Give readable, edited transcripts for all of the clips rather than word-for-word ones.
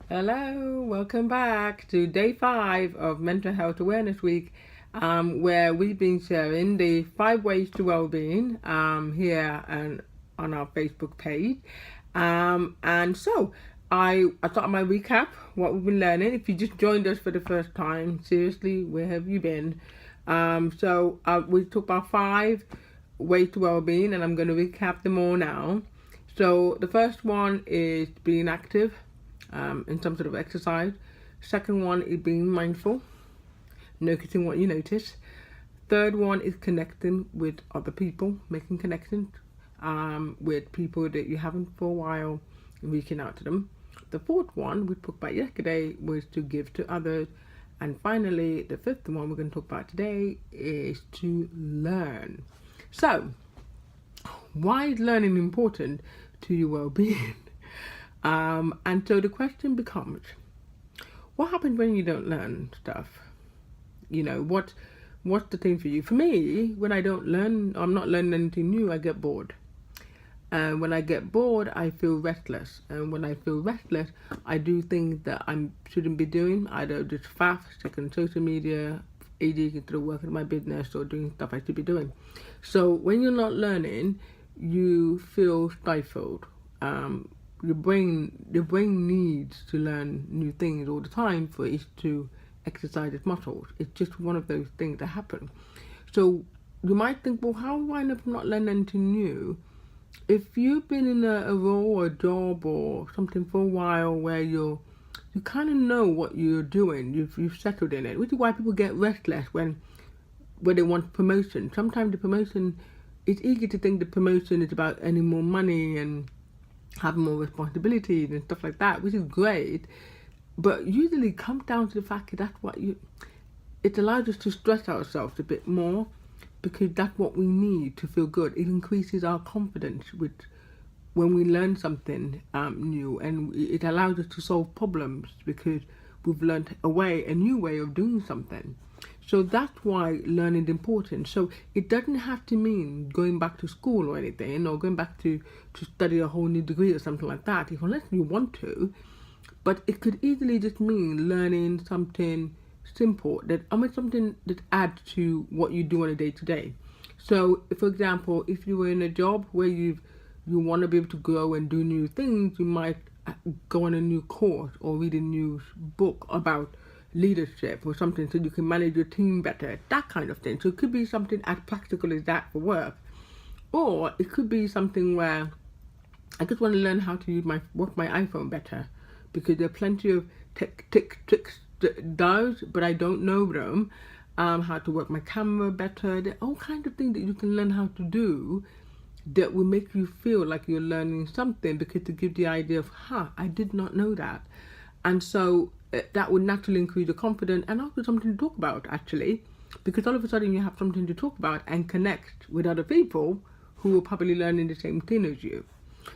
Hello, welcome back to day 5 of Mental Health Awareness Week, where we've been sharing the 5 ways to well-being here and on our Facebook page. I thought I might recap what we've been learning. If you just joined us for the first time, seriously, where have you been? We talked about 5 ways to well-being, and I'm going to recap them all now. So the first one is being active in some sort of exercise. Second one is being mindful, noticing what you notice. Third one is connecting with other people, making connections with people that you haven't for a while, and reaching out to them. The fourth one we talked about yesterday was to give to others. And finally, the fifth one we're going to talk about today is to learn. So, why is learning important to your well-being? And so the question becomes, what happens when you don't learn stuff? What's the thing for you? For me, when I don't learn, I'm not learning anything new, I get bored. And when I get bored, I feel restless. And when I feel restless, I do things that I shouldn't be doing, either just fast, checking social media, ADHD instead of working my business or doing stuff I should be doing. So when you're not learning, you feel stifled. Your brain needs to learn new things all the time for it to exercise its muscles. It's just one of those things that happen. So you might think, well, how do I not learn anything new? If you've been in a role or a job or something for a while where you kind of know what you're doing, you've settled in it, which is why people get restless when they want promotion. Sometimes the promotion, it's easy to think the promotion is about earning more money and having more responsibilities and stuff like that, which is great, but usually it comes down to the fact that it allows us to stress ourselves a bit more, because that's what we need to feel good. It increases our confidence when we learn something new, and it allows us to solve problems because we've learned a new way of doing something. So that's why learning is important. So it doesn't have to mean going back to school or anything, or going back to study a whole new degree or something like that, unless you want to. But it could easily just mean learning something simple, something that adds to what you do on a day-to-day. So, for example, if you were in a job where you want to be able to grow and do new things, you might go on a new course or read a new book about leadership or something, so you can manage your team better, that kind of thing. So it could be something as practical as that for work, or it could be something where I just want to learn how to work my iPhone better, because there are plenty of tricks that does, but I don't know them. How to work my camera better. There are all kinds of things that you can learn how to do that will make you feel like you're learning something, because to give the idea of, I did not know that. And so that would naturally increase your confidence and also something to talk about, actually, because all of a sudden you have something to talk about and connect with other people who are probably learning the same thing as you.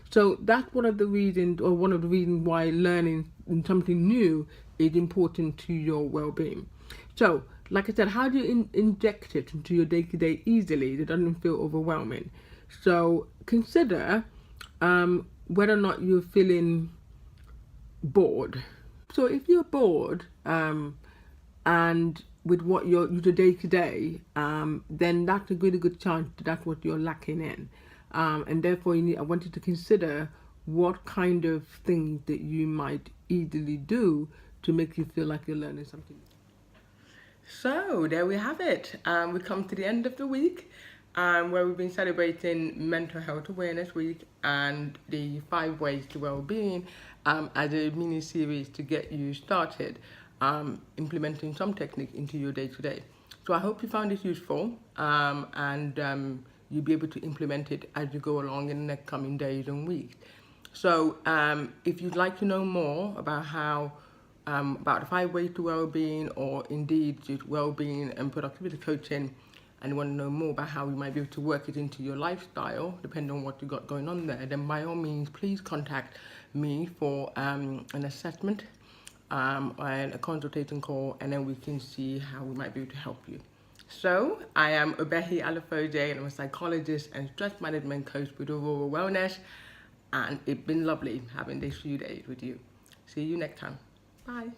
So that's one of the reasons why learning something new is important to your well-being. So, like I said, how do you inject it into your day-to-day easily that doesn't feel overwhelming? So consider whether or not you're feeling bored. So if you're bored and with what your day-to-day, then that's a really good chance that that's what you're lacking in. And therefore I want you to consider what kind of things that you might easily do to make you feel like you're learning something. So there we have it. We come to the end of the week, where we've been celebrating Mental Health Awareness Week and the 5 ways to well-being as a mini series to get you started implementing some technique into your day-to-day. So I hope you found this useful, and you'll be able to implement it as you go along in the next coming days and weeks. So if you'd like to know more about about the 5 ways to well-being, or indeed just well-being and productivity coaching, and you want to know more about how you might be able to work it into your lifestyle, depending on what you got going on there, then by all means, please contact me for an assessment and a consultation call, and then we can see how we might be able to help you. So, I am Obehi Alafoje, and I'm a psychologist and stress management coach with Aurora Wellness, and it's been lovely having these few days with you. See you next time. Bye.